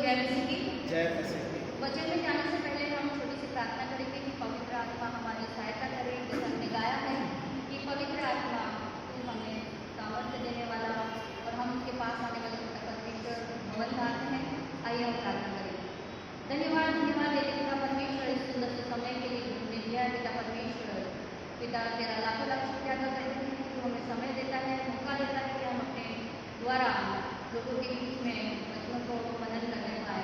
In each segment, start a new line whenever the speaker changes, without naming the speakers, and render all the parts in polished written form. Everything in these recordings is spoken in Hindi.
जय मसीह की।
जय मसीह की।
वचन में जाने से पहले हम छोटी सी प्रार्थना करेंगे कि पवित्र आत्मा हमारी सहायता करे। जैसा हमने गाया है कि पवित्र आत्मा तू हमें सामर्थ्य देने वाला और हम उसके पास आने वाले परमेश्वर भवन चाहते हैं। आइए हम प्रार्थना करें। धन्यवाद देते पिता परमेश्वर, इस सुंदर से समय के लिए हमने दिया है। पिता परमेश्वर, पिता तेरा लाखों लाख शुक्रिया अदा करते हैं कि हमें समय देता है, मौका देता है कि हम अपने द्वारा लोगों के बीच में वचनों को मनन करने पाए।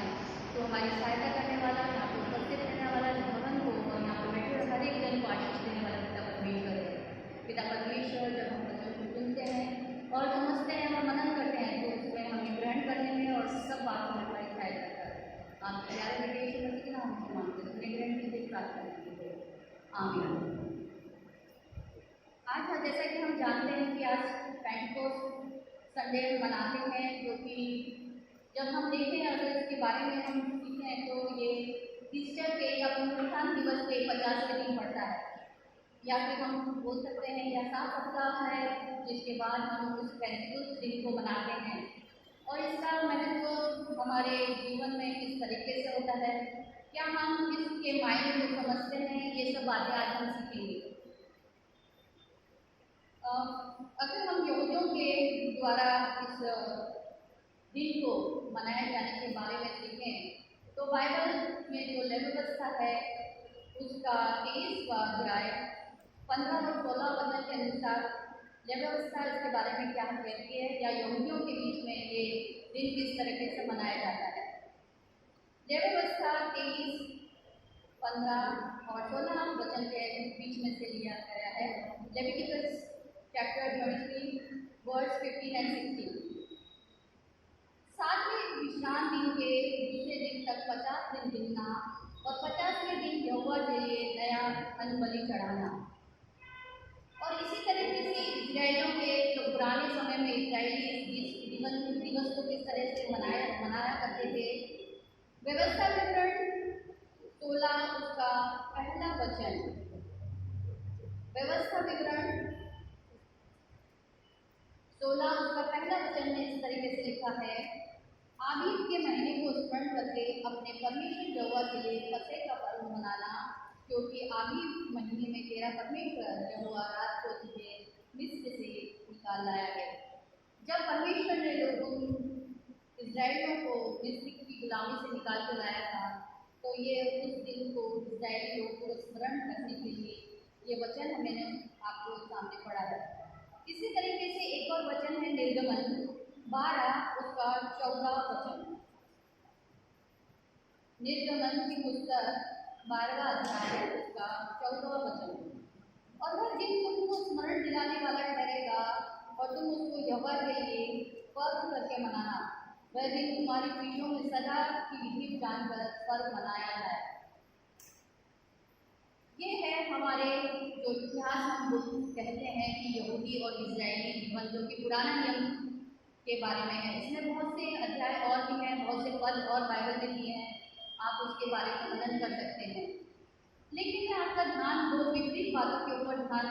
तो हमारी सहायता करने वाला, यहाँ पर उपस्थित रहने वाला, भवन को और यहाँ पर बैठे हुए हर एक जन को आशीष देने वाला पिता परमेश्वर है। पिता परमेश्वर, जब हम वचन को सुनते हैं और समझते हैं और मनन करते हैं तो उसमें हमें ग्रहण करने में और सब बातों में हमारी सहायता कर आपके प्यारे बेटे यीशु मसीह के नाम से मांगते हैं। अपने ग्रहण की प्रार्थना करते हैं। आमीन। आज जैसा कि हम जानते हैं कि आज पेंटिकोस्ट संडे मनाते हैं, जो कि जब हम देखें अगर इसके बारे में हम सीखें तो ये ईस्टर के या पुनरुत्थान दिवस के 50वें दिन पड़ता है, या फिर हम बोल सकते हैं या 7 सप्ताह है जिसके बाद हम उस पेंटिकोस्ट दिन को मनाते हैं। और इसका महत्व हमारे जीवन में किस तरीके से होता है, क्या हम इसके मायने को समझते हैं, ये सब बातें आज हम सीखेंगे। अगर हम यहूदियों के द्वारा इस दिन को मनाए जाने के बारे में सीखें तो बाइबल में जो व्यवस्था है उसका 23वां अध्याय 15 और 16 वचन के अनुसार व्यवस्था इसके बारे में क्या कहती है, या यहूदियों के बीच में ये दिन किस तरीके से मनाया जाता है। व्यवस्था 23, 15 और 16 वचन के बीच में से लिया गया है। लेविटिकस चैप्टर 23 वर्स 15 और 16। 7वें विश्राम दिन के दूसरे दिन तक 50 दिन गिनना और 50वें दिन यहोवा के लिए नया अन्नबलि चढ़ाना। और इसी तरीके से इजराइलियों के जो पुराने समय में इजरायली इस दिवस को किस तरह से मनाया करते थे। व्यवस्था विवरण 16 उसका पहला वचन। व्यवस्था विवरण 16 उसका पहला वचन में इस तरीके से लिखा है, आबीब के महीने को स्मरण करके अपने परमेश्वर यहोवा के लिए फसह का पर्व मनाना, क्योंकि आबीब महीने में तेरा परमेश्वर यहोवा रात को तुझे मिस्र से निकाल लाया है। जब परमेश्वर ने लोगों इजराइलियों को मिस्र की गुलामी से निकाल कर लाया था तो ये उस दिन को इजरायली लोगों को स्मरण करने के लिए ये वचन मैंने आपको सामने पढ़ा है। इसी तरीके से एक और वचन है निर्गमन 12 उसका 14 वचन। निर्गमन की पुस्तक 12वां अध्याय उसका 14 वचन। और वह दिन तुमको स्मरण दिलाने वाला ठहरेगा और तुम उसको यहोवा के लिए पर्व करके मनाना। वह दिन तुम्हारी पीढ़ियों में सदा की विधि जानकर पर्व मनाया जाए। ये है हमारे जो इतिहास हम कहते हैं कि यहूदी और इजरायली जीवन, जो कि पुराना नियम के बारे में है। इसमें बहुत से अध्याय और भी हैं, बहुत से पद और बाइबल में दिए हैं, आप उसके बारे में मनन कर सकते हैं। लेकिन मैं आपका ध्यान दो विपरीत बातों के ऊपर ध्यान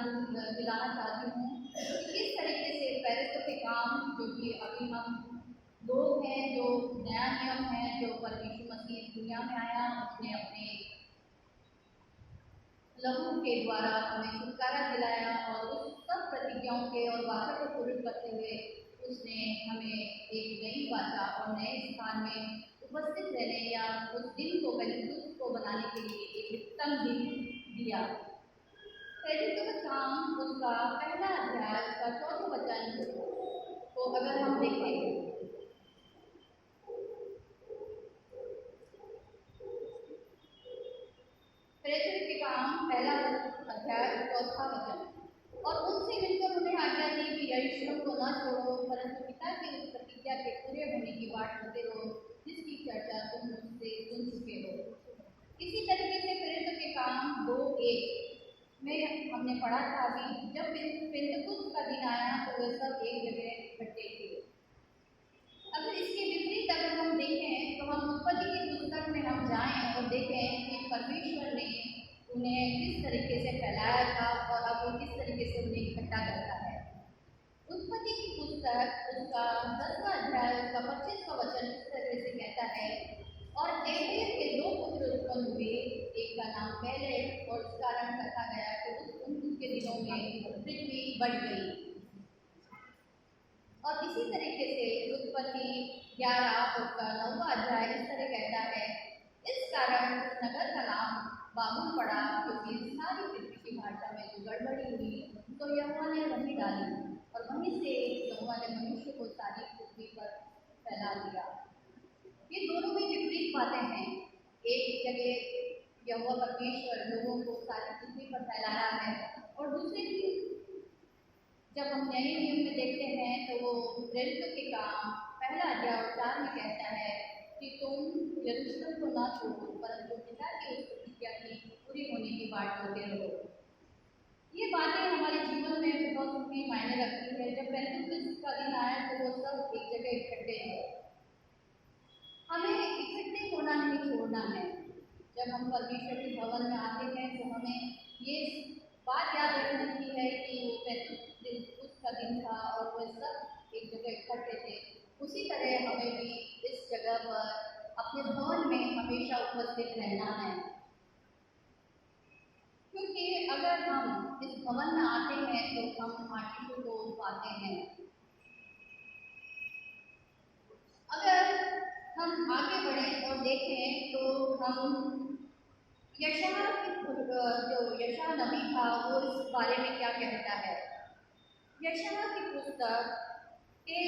दिलाना चाहती हूँ कि किस तरीके से पेरिस्तों के काम, जो कि अभी हम लोग हैं, जो नया नियम है, जो परमेश्वर मसीह दुनिया में आया, उसने अपने लहू के द्वारा हमें छुटकारा दिलाया और उस सब प्रतिज्ञाओं के और वाचा को पूर्ण करते हुए उसने हमें एक नई वाचा और नए स्थान में उपस्थित रहने या उस दिन को पेंटिकोस्ट को बनाने के लिए एक उत्तम दिन दिया। पेंटिकोस्ट काम उसका पहला अध्याय उसका 4वां वचन को अगर हम देखें, प्रेरित के काम पहला अध्याय 4वां वचन। और उनसे मिलकर उन्हें आज्ञा दी कि यरूशलेम को न छोड़ो, परंतु पिता की उस प्रतिज्ञा के पूरे होने की बात करते रहो जिसकी चर्चा तुम मुझसे सुन चुके हो। इसी तरीके से प्रेरित के काम 2:1 में हमने पढ़ा था कि जब पेंटिकोस्ट का दिन आया तो वे सब एक जगह इकट्ठे थे। अगर इसके विपरीत अगर हम देखें तो हम उत्पत्ति की पुस्तक में हम जाएं और देखें कि परमेश्वर ने उन्हें किस तरीके से फैलाया था और अब वो किस तरीके से उन्हें इकट्ठा करता है। उत्पत्ति की पुस्तक उसका 10वां अध्याय उसका 25वां वचन इस तरह से कहता है, नाम पहले और इस कारण रखा गया कि उसके दिनों में पृथ्वी बढ़ गई। और इसी तरीके से उत्पत्ति 11 उसका 9वां अध्याय इस तरह कहता है, इस कारण उस नगर का नाम बाबुल पड़ा, क्योंकि सारी पृथ्वी की भाषा में जो गड़बड़ी हुई तो यहोवा ने वहीं डाली, और वहीं से यहोवा ने मनुष्य को सारी पृथ्वी पर फैला दिया। ये दोनों भी विपरीत बातें हैं। एक जगह यहोवा परमेश्वर लोगों को सारी पृथ्वी पर फैला रहा है, और दूसरी जब हम नए नियम में देखते हैं तो वो प्रेरितों के काम 1 अध्याय 4 में कहता है कि तुम यरूशलेम को ना छोड़ो, परंतु पिता की उस प्रतिज्ञा की पूरी होने की बाट जोते रहो। ये बातें हमारे जीवन में बहुत ही मायने रखती है। जब पेंटेकोस्ट का दिन आया तो वो सब एक जगह इकट्ठे थे। हमें इकट्ठे होना नहीं छोड़ना है। जब हम परमेश्वर के भवन में आते हैं तो हमें ये बात याद रखनी है कि वो पेंटेकोस्ट का दिन था और वो सब एक जगह इकट्ठे थे। उसी तरह हमें भी इस जगह पर अपने भवन में हमेशा उपस्थित रहना है, क्योंकि अगर हम इस भवन में आते हैं तो हम आशीषों को पाते हैं। अगर हम आगे बढ़ें और देखें तो हम यशायाह जो यशायाह नबी था वो इस बारे में क्या कहता है। यशायाह की पुस्तक के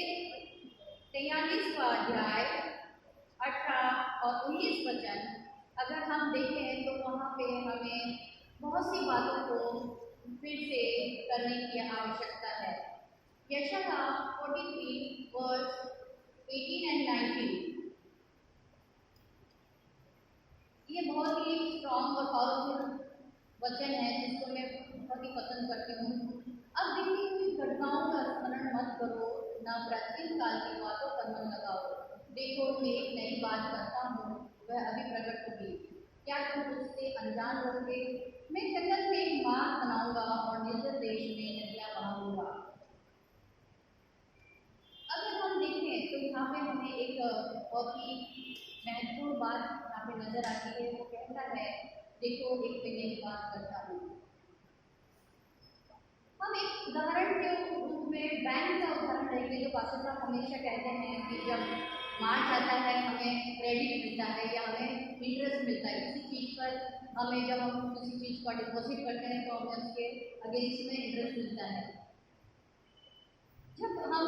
43वां अध्याय 18 और 19 वचन अगर हम देखें तो वहाँ पे हमें बहुत सी बातों को फिर से करने की आवश्यकता है। यशायाह 43 वर्स 18 एंड 19 ये बहुत ही स्ट्रॉन्ग और पावरफुल वचन है जिसको मैं बहुत ही पसंद करती हूँ। अब देखिए, हुई घटनाओं का स्मरण मत करो, ना प्राचीन काल की बातों पर मन लगाओ। देखो, मैं एक नई बात करता हूँ, वह अभी प्रकट होगी, क्या तुम उससे अनजान रहोगे? मैं जंगल में एक मार्ग बनाऊंगा और निर्जन देश में नदियाँ बहाऊंगा। अगर हम देखें तो यहाँ पे हमें एक बहुत ही महत्वपूर्ण बात यहाँ पे नजर आती है। वो कहता है, देखो एक मैं नई बात करता हूँ। हम एक उदाहरण के रूप में बैंक का उदाहरण लेंगे, जो पास्टर साहब हमेशा कहते हैं कि जब मार्च आता है हमें क्रेडिट मिलता है या हमें इंटरेस्ट मिलता है किसी चीज़ पर। हमें जब हम किसी चीज़ का डिपॉजिट करते हैं तो हमें उसके अगेंस्ट में इंटरेस्ट मिलता है। जब हम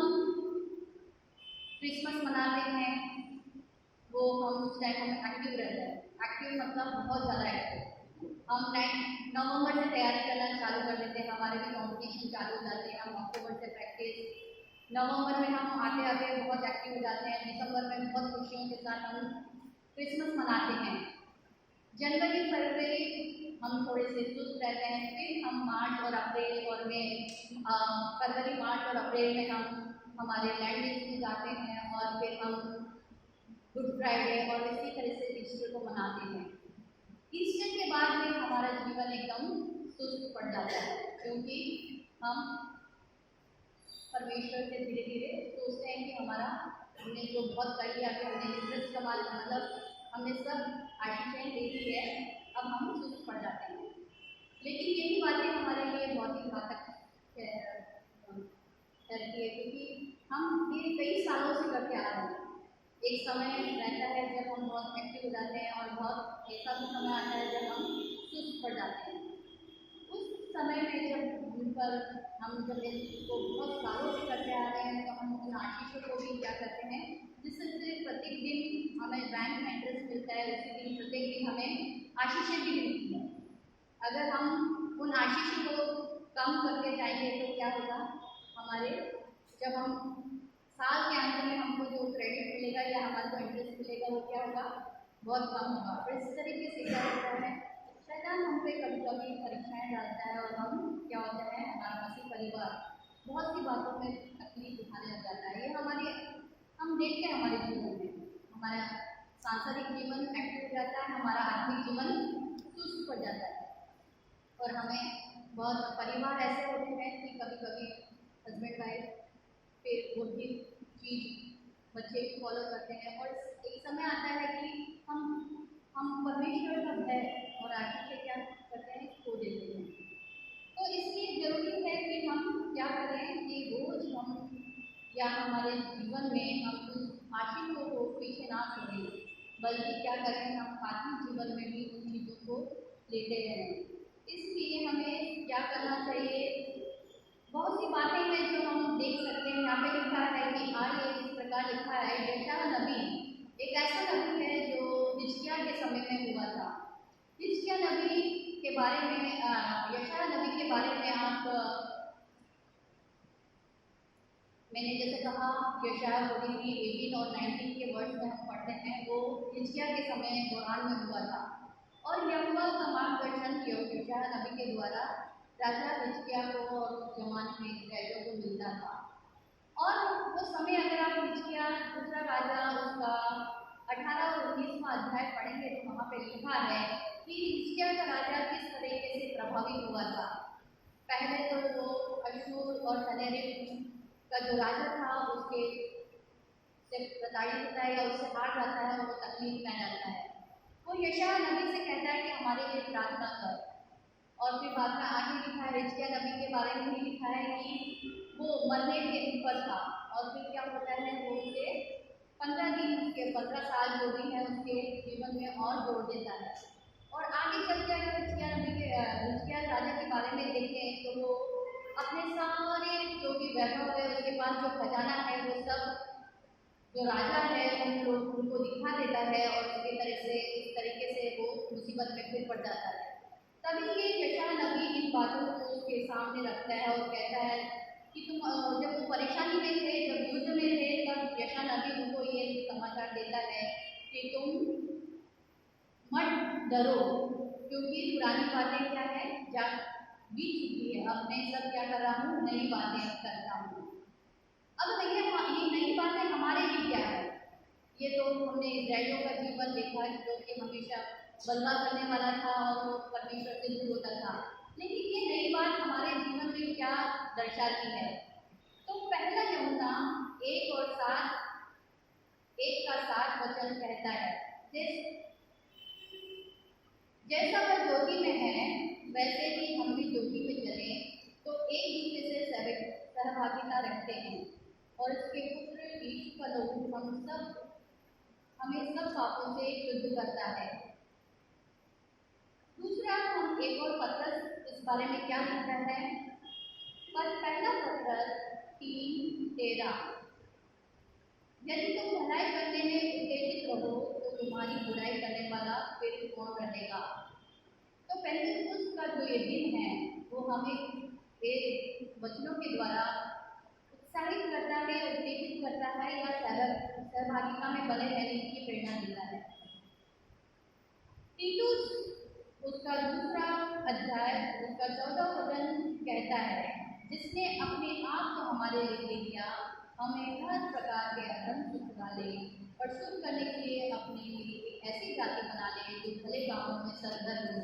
क्रिसमस मनाते हैं वो हम उस टाइम हमें एक्टिव रहते हैं। एक्टिव मतलब बहुत ज़्यादा एक्टिव। हम 9 नवंबर से तैयारी करना चालू कर देते हैं, हमारे भी कॉम्पिटिशन चालू हो जाते हैं। हम अक्टूबर से प्रैक्टिस, नवंबर में हम आते आते बहुत एक्टिव हो जाते हैं, दिसंबर में बहुत खुशियों के साथ हम क्रिसमस मनाते हैं। जनवरी फरवरी हम थोड़े से सुस्त रहते हैं, फिर हम मार्च और अप्रैल और मई, फरवरी मार्च और अप्रैल में हम हमारे लैंड में जाते हैं और फिर हम गुड फ्राइडे और इसी तरह से ईस्टर को मनाते हैं। ईस्टर के बाद में हमारा जीवन एकदम सुस्त पड़ जाता है, क्योंकि हम परमेश्वर से धीरे धीरे सोचते हैं कि हमारा हमने जो बहुत कर लिया कि हमने इंटरेस्ट कमा मतलब हमने सब आशीषें दे दी है, अब हम सुस्त पड़ जाते हैं। लेकिन यही बातें हमारे लिए बहुत ही घातक रहती है, क्योंकि हम ये कई सालों से करते आ रहे हैं। एक समय रहता है जब हम बहुत एक्टिव हो जाते हैं और बहुत ऐसा भी समय आता है जब हम सुस्त पड़ जाते हैं। उस समय में जब उन पर हम जब इसको बहुत सालों से करते आ रहे हैं तो हम उन आशीषों को भी क्या करते हैं, जिससे प्रत्येक दिन हमें बैंक में इंटरेस्ट मिलता है, उसी दिन प्रत्येक दिन हमें आशीषें भी मिलती हैं। अगर हम उन आशीषों को कम करते जाएंगे तो क्या होगा, हमारे जब हम साल के अंत में हमको जो क्रेडिट मिलेगा या हमारा जो इंटरेस्ट मिलेगा वो क्या होगा, बहुत कम होगा। और इस तरीके से क्या होता है, शैतान हम पे कभी कभी परीक्षाएं डालता है और हम क्या होता है, हमारा मसीह परिवार बहुत सी बातों में तकलीफ उठाने लग जाता है। ये हमारे हम देखते हैं हमारे जीवन में, हमारा सांसारिक जीवन एक्टिव हो जाता है, हमारा आत्मिक जीवन सुस्त पड़ जाता है। और हमें बहुत परिवार ऐसे होते हैं कि कभी कभी हस्बैंड वाइफ फिर वो भी चीज़ बच्चे फॉलो करते हैं, और एक समय आता है कि हम परमेश्वर का भय और आशीष हमारे जीवन में हम उस आशिकों को पीछे ना छोड़ें, बल्कि क्या करें, हम आत्मिक जीवन में भी उन चीज़ों को लेते रहें। इसलिए हमें क्या करना चाहिए? बहुत सी बातें हैं जो हम देख सकते हैं। यहाँ पे लिखा है कि आगे इस प्रकार लिखा है, यशायाह नबी एक ऐसा नबी है जो हिजकिय्याह के समय में हुआ था। हिजकिय्याह नबी के बारे में यशायाह नबी के बारे में मैंने जैसे कहा यशायाह 43 और 19 के वर्ष में हम पढ़ते हैं, वो हिजकिय्याह के समय दौरान में हुआ था। और यहोवा का मार्गदर्शन यशायाह नबी के द्वारा राजा हिजकिय्याह को और उस जमाने में इस्राएलियों को मिलता था। और वो समय अगर आप हिजकिय्याह दूसरा राजा उसका 18 और 19वां अध्याय पढ़ेंगे तो वहाँ पे लिखा है कि हिजकिय्याह का राजा किस तरीके से प्रभावित हुआ था। पहले तो वो अशूर और सनेरिब का जो राजा था उसके से प्रताड़ित होता है या उससे हार जाता है और वो तकलीफ में जाता है। वो यशायाह नबी से कहता है कि हमारे लिए प्रार्थना कर। और फिर बाद में आगे लिखा है, हिजकिय्याह नबी के बारे में भी लिखा है कि वो मरने के ऊपर था। और फिर क्या होता है, वो उसे 15 दिन उसके 15 साल जो भी है उसके जीवन में और जोड़ देता है। और आगे चल के अगर हिजकिय्याह राजा के बारे में देखें तो वो अपने सारे जो भी वैभव है, उसके पास जो खजाना है, वो सब जो राजा है उनको दिखा देता है और इस तरीके से वो मुसीबत में फिर पड़ जाता है। तभी ये यशायाह नबी इन बातों को उसके सामने रखता है और कहता है कि तुम जब वो परेशानी में थे, जब युद्ध में थे, तब यशायाह नबी उनको ये समाचार देता है कि तुम मत डरो, क्योंकि पुरानी बातें क्या है, जा बीत चुकी है, अब मैं सब क्या कर रहा हूँ, नई बातें करता हूँ। अब ये नई बातें हमारे लिए क्या है? ये तो हमने इस्राएलियों का जीवन देखा है जो कि हमेशा बलवा करने वाला था और वो परमेश्वर से दूर होता था। लेकिन ये नई बात हमारे जीवन में क्या दर्शाती है? तो पहला यूहन्ना 1:7 वचन कहता है, जैसा वह ज्योति में है वैसे ही हम भी ज्योति में चले तो एक दूसरे से सहभागिता रखते हैं। और इसके पुत्र यीशु का लहू हमें सब पापों से शुद्ध करता है। दूसरा, हम एक और पत्रस इस बारे में क्या लिखता है, पर पहला पत्रस 3:13, यदि तुम भलाई करने में उत्तेजित रहो तो तुम्हारी बुराई करने वाला फिर कौन रहेगा। तो पेंटेकोस्त का जो ये दिन है वो हमें एक वचनों के द्वारा उत्साहित करता है, उत्तेजित करता है या सहभागिता में बने रहने की प्रेरणा देता है। तीतुस उसका 2 अध्याय उसका 14 वचन कहता है, जिसने अपने आप को हमारे लिए दे दिया, हमें हर प्रकार के अधर्म से छुड़ा ले और शुद्ध करने के लिए अपने लिए एक ऐसी जाति बना ले जो भले कामों में सरगर्म हो।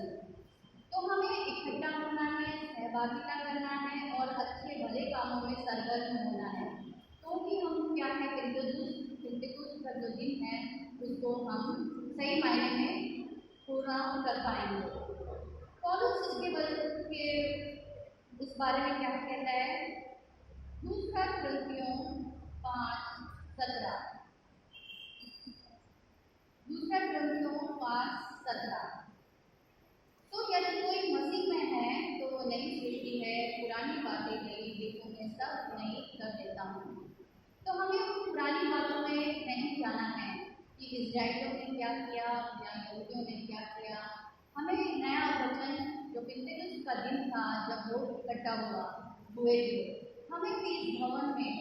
तो हमें इकट्ठा होना है, सहभागिता करना है और अच्छे भले कामों में सरगर्म होना है, तो कि हम क्या है, पेंटेकोस्त का जो दिन है उसको हम सही मायने में पूरा कर पाएंगे। पौलुस इसके इस बारे में क्या कहता है, 2 कुरिन्थियों 5:17, 2 कुरिन्थियों 5:17, तो यदि कोई मसीह में है तो वो नई सृष्टि है, पुरानी बातें गई, देखो मैं सब नई कर देता हूँ। तो हमें पुरानी बातों में नहीं जाना है कि इस्राएलियों ने क्या किया या यहूदियों ने क्या किया। हमें नया वचन जो पेंटेकोस्त का दिन था जब लोग इकट्ठा हुए थे, हमें भी इस भवन में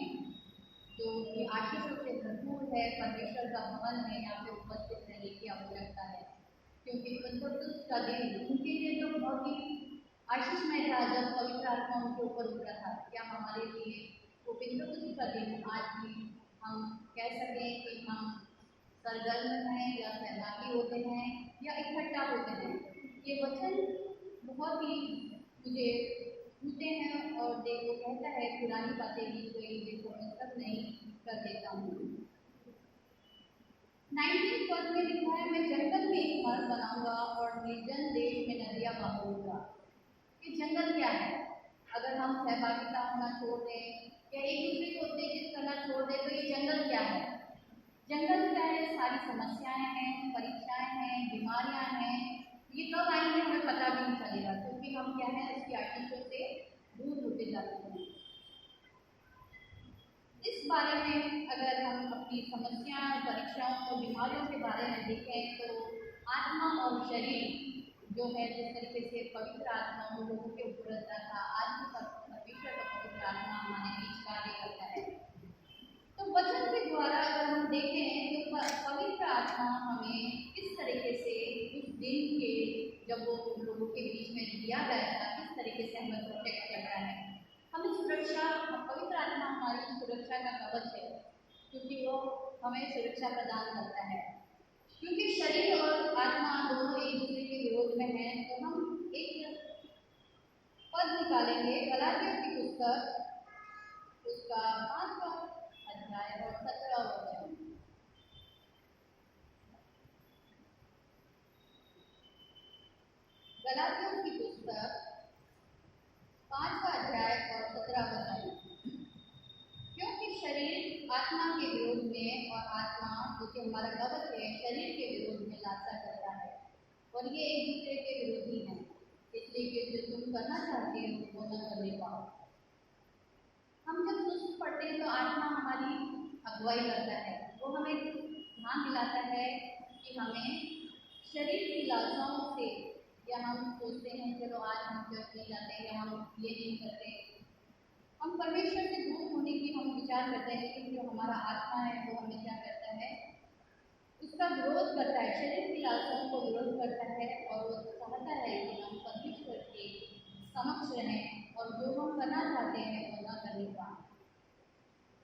जो कि आशीषों से भरपूर है, परमेश्वर का भवन है, यहाँ पे उपस्थित रहने की आवश्यकता है। क्योंकि पेंटेकोस्त का दिन उनके लिए तो बहुत ही आशीषमय था जब पवित्र आत्मा उनके ऊपर उतरा था। क्या हमारे लिए वो पेंटेकोस्त का दिन आज भी हम कह सकें कि हम सरगर्म हैं या सहभागी होते हैं या इकट्ठा होते हैं? ये वचन बहुत ही मुझे छूते हैं और देखो कहता है पुरानी बातें भी गई, देखो मैं सब नहीं कर देता हूँ। 19 पद में लिखा है, मैं जंगल में एक घर बनाऊंगा और निर्जन देश में नदियाँ बहाऊंगा। ये जंगल क्या है? अगर हम सहभागिता होना छोड़ दें या एक दूसरे को उत्तेजित करना छोड़ दे, तो ये जंगल क्या है? जंगल क्या है? सारी समस्याएं हैं, परीक्षाएं हैं, बीमारियां हैं। ये कब आएंगे हमें पता भी नहीं चलेगा, क्योंकि हम क्या है उसकी आशीषों से दूर होते जाते हैं। इस बारे में अगर हम अपनी समस्या, परीक्षाओं और बीमारियों के बारे में देखें तो आत्मा और शरीर जो है, जिस तरीके से पवित्र आत्मा उन लोगों के ऊपर रहता था, आज भी परमेश्वर का पवित्र आत्मा हमारे बीच कार्य करता है। तो वचन के द्वारा अगर हम देखें तो पवित्र आत्मा हमें किस तरीके से उस दिन के जब वो उन लोगों के बीच में दिया गया था, किस तरीके से हमें प्रोटेक्ट करता है, हमें सुरक्षा, पवित्र आत्मा हमारी सुरक्षा का कवच है, क्योंकि वो हमें सुरक्षा प्रदान करता है। क्योंकि शरीर और आत्मा दोनों एक दूसरे के विरोध में हैं, तो हम एक पद निकालेंगे गलातियों की पुस्तक, उसका 5वां अध्याय और 17वां वचन। गलातियों की पुस्तक 5वां अध्याय और 17वां वचन। क्योंकि शरीर आत्मा के विरोध में और आत्मा जो कि हमारा कवच है शरीर के विरोध में लालसा करता है, और ये एक दूसरे के विरोधी हैं, इसलिए कि जो तुम करना चाहते हो वो न करने पाओ। हम जब सुस्त पढ़ते हैं तो आत्मा हमारी अगुवाई करता है, वो हमें ध्यान दिलाता है कि हमें शरीर की लालसाओं से, या हम सोचते हैं चलो आज हम चर्च नहीं जाते या हम ये नहीं करते, हम परमेश्वर से दूर होने की हम विचार करते हैं, लेकिन जो हमारा आत्मा है वो हमें क्या करता है, उसका विरोध करता है, शरीर की लालसाओं को विरोध करता है, और वो चाहता है कि हम परमेश्वर के समक्ष रहें और जो हम करना चाहते हैं वो न करने पाएं।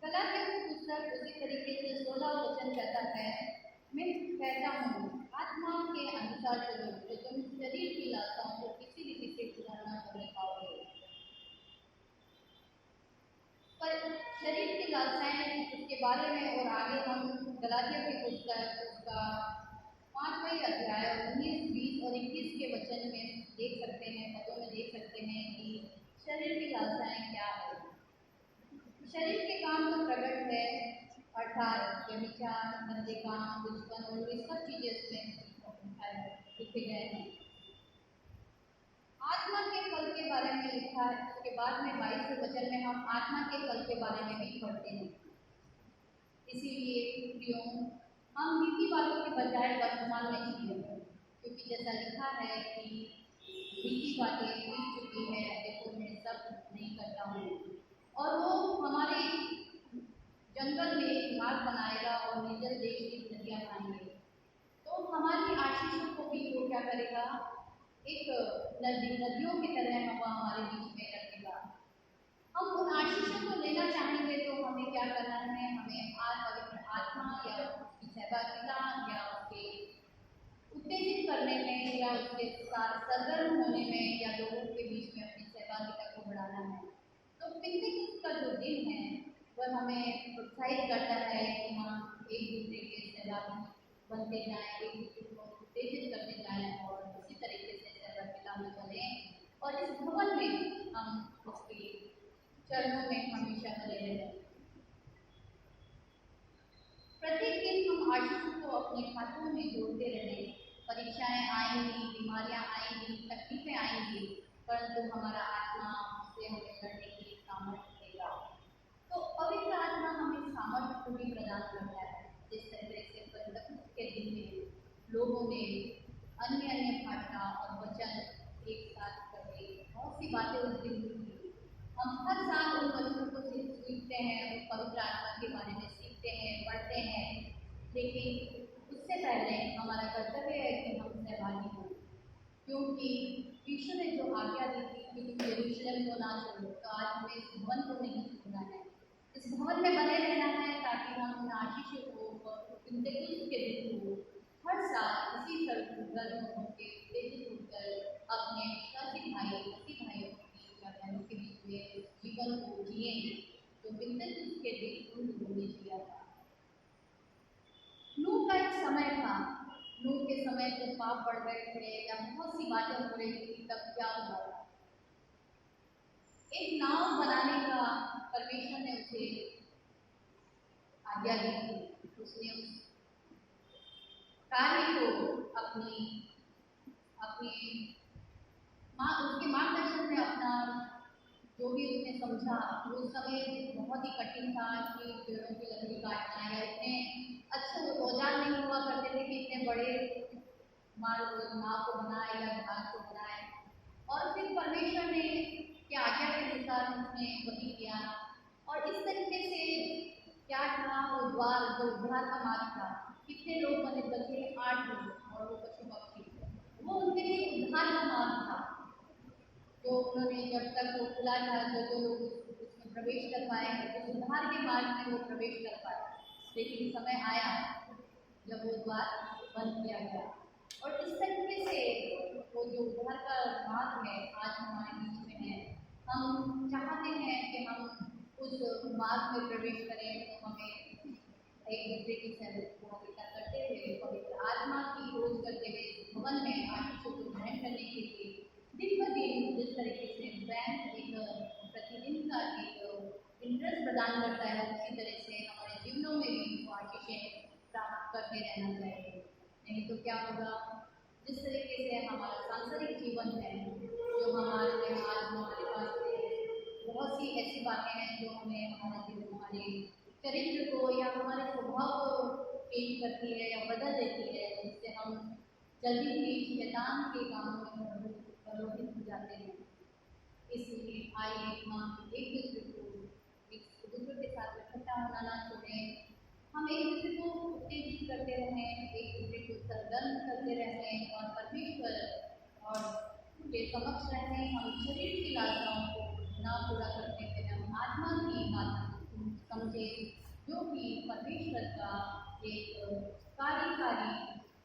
गलातियों की पुस्तक उसी तरीके से 16वां वचन कहता है, मैं कहता हूँ आत्मा के अनुसार चलो, तो तुम शरीर की लालसाओं को किसी रीति से पूरा न कर पाओगे। पर शरीर की लालसाएं उसके बारे में और आगे हम गलातियों की पुस्तक उसका 5वां अध्याय 19, 20 और 21 के वचन में देख सकते हैं, पदों में देख सकते हैं कि शरीर की लालसाएं क्या है। शरीर के काम तो प्रकट है, अर्थात व्यभिचार, गंदे काम, दुष्कर्म और ये सब चीजें उसमें लिखे गए हैं। आत्मा के फल के बारे में लिखा है, उसके बाद में 22वें वचन में हम आत्मा के फल के बारे में भी पढ़ते हैं। इसीलिए प्रियो, हम बीती बातों के बजाय वर्तमान में जिए, क्योंकि जैसा लिखा है कि बीती बातें बीत चुकी है, देखो मैं सब नहीं करता हूँ, और वो हमारे जंगल में एक मार्ग बनाएगा और निर्जल देश की नदियाँ बहाएंगे। तो हमारी आशीषों को भी वो क्या करेगा, एक नदियों की तरह हवा हमारे बीच में रखेगा। हम उन आशीषों को लेना चाहेंगे तो हमें क्या करना है, हमें पवित्र आत्मा या उसकी सहभागिता या उसके उत्तेजित करने में या उसके साथ सरगर्म होने में या लोगों के बीच में अपनी सहभागिता को बढ़ाना है। तो पिकनिक का जो दिन है वह हमें प्रोत्साहित करता है कि हम एक दूसरे के सहभागी बनते जाएं, एक दूसरे को उत्तेजित करते जाएं और उसी तरीके से सहभागिता में चलें, और इस भवन में हम उसके चरणों में हमेशा बने रहें। प्रत्येक दिन हम आशीषों को अपने खातों में जोड़ते रहें। परीक्षाएं आएंगी, बीमारियां आएंगी, तकलीफें आएंगी, परंतु हमारा आत्मा से हमें लड़ने की सामर्थ्य देगा। तो पवित्र आत्मा हमें सामर्थ्य को भी प्रदान करता है। जिस तरह से पंतकुस्त के दिन में लोगों ने अन्य अन्य भाषा और वचन एक साथ करके बहुत सी बातें उस दिन हुई। हम हर साल उन वचनों को सीखते हैं, उस पवित्र आत्मा के बारे में सीखते हैं, पढ़ते हैं, लेकिन उससे पहले हमारा कर्तव्य है कि हम सहभागी हों, क्योंकि यीशु ने जो आज्ञा दी थी कि तुम यरूशलेम को ना छोड़ो, तो आज हमें इस भवन को नहीं छोड़ना है, इस भवन में बने रहना है, ताकि हम उन आशीषों को पिंतेकुस्त के दिन को हर साल इसी सरगर्म होकर उत्तेजित होकर अपने विश्वासी भाइयों या बहनों के बीच में जीवन को जिए जो पिंतेकुस्त के दिन उन लोगों ने जिया था। नूह का एक समय था, नूह के समय जब पाप बढ़ गए थे या बहुत सी बातें हो रही थी, तब क्या हुआ था, एक नाव बनाने का परमेश्वर ने उसे आज्ञा दी थी, उसने उस कार्य को अपनी अपनी उसके मार्गदर्शन में अपना जो भी उसने समझा, उस समय बहुत ही कठिन था कि पेड़ों की लकड़ी काटना, या इतने अच्छे औजार नहीं हुआ करते थे कि इतने बड़े नाव को बनाए या जहाज को बनाए। और फिर परमेश्वर ने की आज्ञा के अनुसार उसने वही किया। और इस तरीके से क्या था, वो द्वार जो उद्धार का मार्ग था, कितने लोग बने, बचे 8 लोग और वो पशु पक्षी, वो उनके लिए उद्धार का मार्ग था जो उन्होंने जब तक वो खुला था, जो लोग उसमें प्रवेश कर पाएंगे, तो उद्धार के मार्ग में वो प्रवेश कर पाए। लेकिन समय आया जब वो द्वार बंद किया गया। और इस तरीके से वो जो उद्धार का मार्ग है आज हमारे बीच में है। हम चाहते हैं कि हम उस मार्ग में प्रवेश करें, तो हमें एक दूसरे की सहभागिता करते हुए पवित्र आत्मा की खोज करते हुए भवन में आशीषों को ग्रहण करने के लिए दिन ब दिन जिस तरीके से बैंक एक प्रतिदिन का एक इंटरेस्ट प्रदान करता है, उसी तरह से हमारे जीवनों में भी वो आशीषें प्राप्त करते रहना चाहिए। नहीं तो क्या होगा, जिस तरीके से हमारा सांसारिक जीवन है, जो हमारे पास बहुत सी ऐसी बातें हैं जो हमें हमारे चरित्र को या हमारे स्वभाव को चेंज करती है या बदल देती है, जिससे हम जल्दी ही शैतान के कामों में प्रलोभित हो जाते हैं। इसलिए आइए हम एक दूसरे के साथ इकट्ठा होना ना छोड़ें। हम एक दूसरे को उत्तेजित करते रहें, एक दूसरे को सरगर्म करते रहें और परमेश्वर और के समक्ष रहें। हम शरीर की लालसाओं को ना पूरा करते हुए हम आत्मा की बात समझें, जो कि परमेश्वर का एक कार्यकारी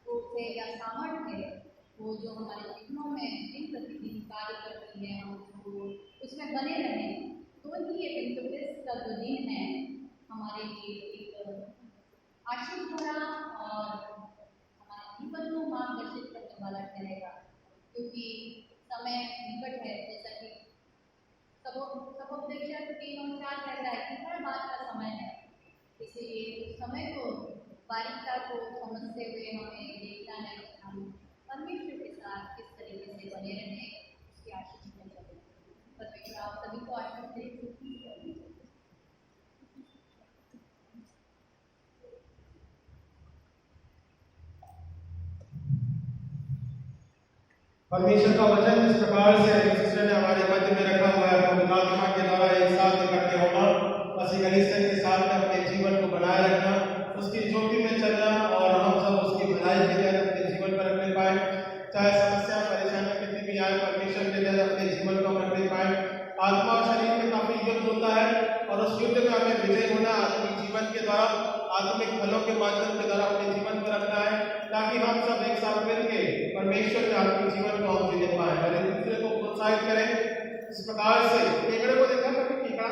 रूप है या सामर्थ्य है, वो जो हमारे जीवनों में दिन प्रतिदिन कार्य करती है, हम उसमें बने रहें। तो ही ये पेंटेकोस्टेल का जो दिन है हमारे लिए एक आशीष भरा और हमारे जीवन को मार्गदर्शित करने वाला ठहरेगा, क्योंकि समय निकट है। जैसा कि सबोपदेशक 3 और 4 कहता है कि हर बात का समय है, इसलिए उस समय को बारीकता को समझते हुए हमें देखना है कि हम परमेश्वर के साथ किस तरीके से बने रहें, उसकी आशीष में चलें। परमेश्वर आप सभी को आशीष दे।
परमेश्वर का वचन इस प्रकार से सिस्टर ने हमारे मध्य में रखा हुआ है। पवित्र आत्मा के द्वारा एक साथ इकट्ठे होना, मसीह कलीसिया के साथ में अपने जीवन को बनाए रखना, उसकी ज्योति में चलना और हम सब उसकी भलाई के तहत अपने जीवन पर रखने पाए। चाहे समस्या परेशानी कितनी भी आए, परमेश्वर के तहत अपने जीवन को रखने पाए। आत्मा और शरीर में काफी युद्ध होता है और उस युद्ध में हमें विजय होना आत्मिक जीवन के द्वारा, आत्मिक फलों के माध्यम के द्वारा अपने जीवन को रखना है, ताकि हम सब एक साथ मिलकर परमेश्वर के आत्मिक जीवन को हम जीने पाए और एक दूसरे को प्रोत्साहित करें। इस प्रकार से केकड़े को देखा कभी केकड़ा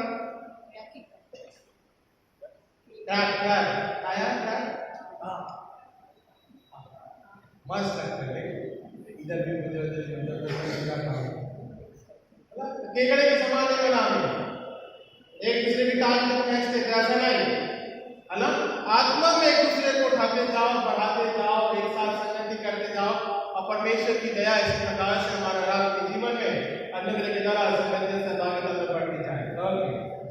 मस्त लगता है, इधर भी केकड़े के समान नहीं बना, एक दूसरे की टांग को खींचते ऐसा नहीं, है ना। आत्मा में एक दूसरे को उठाते जाओ, बढ़ाते जाओ, एक साथ संगति करते जाओ और परमेश्वर की दया इस प्रकार से हमारे रात के जीवन में अन्य के द्वारा संगति से ताकत में बढ़ती जाए।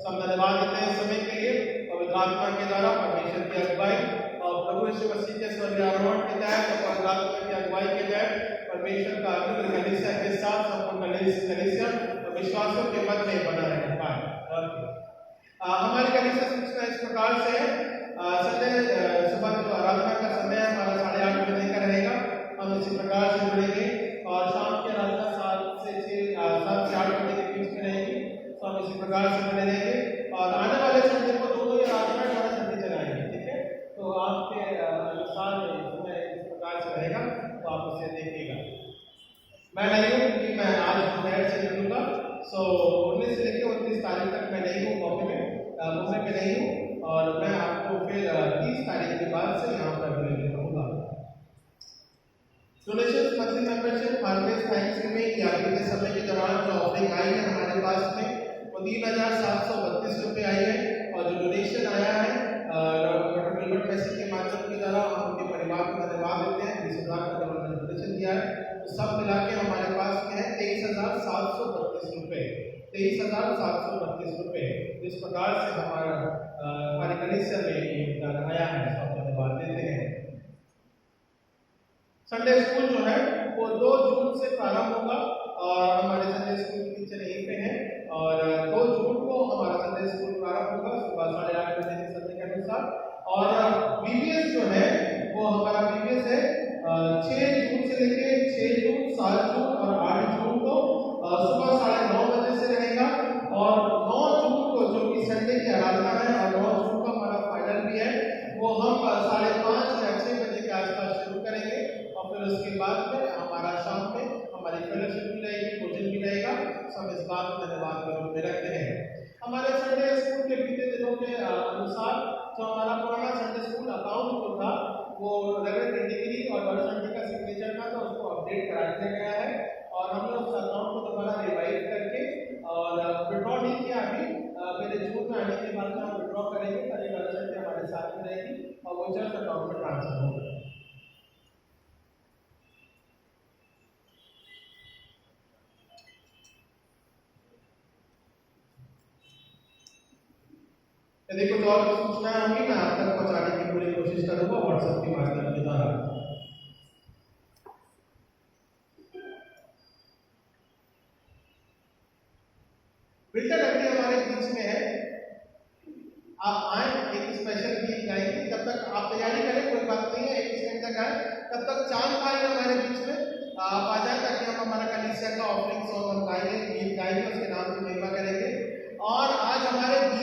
सब धन्यवाद देते हैं समय के लिए, पवित्र आत्मा के द्वारा परमेश्वर की अगुवाई और प्रभु यीशु मसीह के स्वर्गीय आरोहण के तहत पवित्र आत्मा की अगुवाई के तहत परमेश्वर का अनुग्रह कलीसिया के साथ संपूर्ण कलीसिया और विश्वासों के मध्य में बना रहने पाए। हमारी कलीसिया सूचना इस प्रकार से है। संडे सुबह जो आराधना का समय है हमारा 8:30 बजे का रहेगा, हम इसी प्रकार से जुड़ेंगे और शाम की आराधना 7 से 8 बजे के बीच में रहेगी, तो हम इसी प्रकार से बने रहेंगे और आने वाले संडे को दोनों ही आराधना थोड़ा जल्दी चलाएंगे, ठीक है। तो आपके अनुसार समय इस प्रकार से रहेगा, तो आप उसे देखिएगा। मैं नहीं हूँ क्योंकि मैं आज दोपहर से निकलूंगा, 19 से लेकर 29 तारीख तक मैं नहीं हूँ, मुंबई में नहीं हूँ और मैं आपको फिर 30 तारीख के बाद से यहाँ पर मिलने रहूँगा। Donation monthly membership harvest Thanksgiving या के समय के दौरान जो ऑफरिंग आई है हमारे पास में, वो वो 3,732 रुपये आई है। और जो डोनेशन आया है डॉक्टर विल्बर्ट मैसी के माध्यम के द्वारा, हम उनके परिवार को धन्यवाद देते हैं। 20,000 का उन्होंने डोनेशन दिया है, तो सब मिला के हमारे पास क्या है 23,732 रुपये, 23,732 रुपये। इस प्रकार से हमारी कलिसिया में योगदान आया है, सब धन्यवाद देते हैं। संडे स्कूल जो है वो 2 जून से प्रारंभ होगा और हमारे संडे स्कूल के टीचर यहीं पे हैं। और 2 जून को हमारा संडे स्कूल प्रारंभ होगा सुबह 8:30 बजे के समय के अनुसार। और बीबीएस जो है वो हमारा बीबीएस है 6 जून से लेके 6 जून, 7 जून और 8 जून को सुबह 9:30 बजे से रहेगा। और 9 जून को जो कि संडे की आराधना है और 9 जून को हमारा फाइनल भी है, वो हम 5:30 या 6 बजे के आसपास शुरू करेंगे। और फिर उसके बाद में हमारा शाम में हमारी फेलोशिप भी रहेगी, भोजन भी रहेगा। सब इस बात को धन्यवाद के रूप में रखते हैं। हमारे संडे स्कूल के बीते दिनों के अनुसार जो हमारा पुराना संडे स्कूल अकाउंट जो था वो रेवरेंड डिग्री और डॉक्टर का सिग्नेचर था, तो उसको अपडेट करा दिया गया है। और हमने उस अकाउंट को दोबारा रिवाइव करके और विड्रॉ नहीं किया अभी, मेरे जून में आने के बाद हम विड्रॉ करेंगे, ताकि डॉक्टर हमारे साथ में रहेगी और वो जल्द अकाउंट में ट्रांसफर होगा। यदि कुछ और सूचना होगी मैं आप तक पहुंचाने की पूरी कोशिश करूंगा व्हाट्सएप के माध्यम के द्वारा। विल्टन आंटी हमारे बीच में है, आप आए, एक स्पेशल गीत गाएंगे। तब तक आप तैयारी करें, कोई बात नहीं है, 1 सेकंड तक आए। तब तक चांद पाएगा हमारे बीच में, आप आ जाए ताकि हम हमारा कलीसिया का ऑफरिंग सॉन्ग हम गाएंगे, गीत गाएंगे, उसके नाम की महिमा करेंगे। और आज हमारे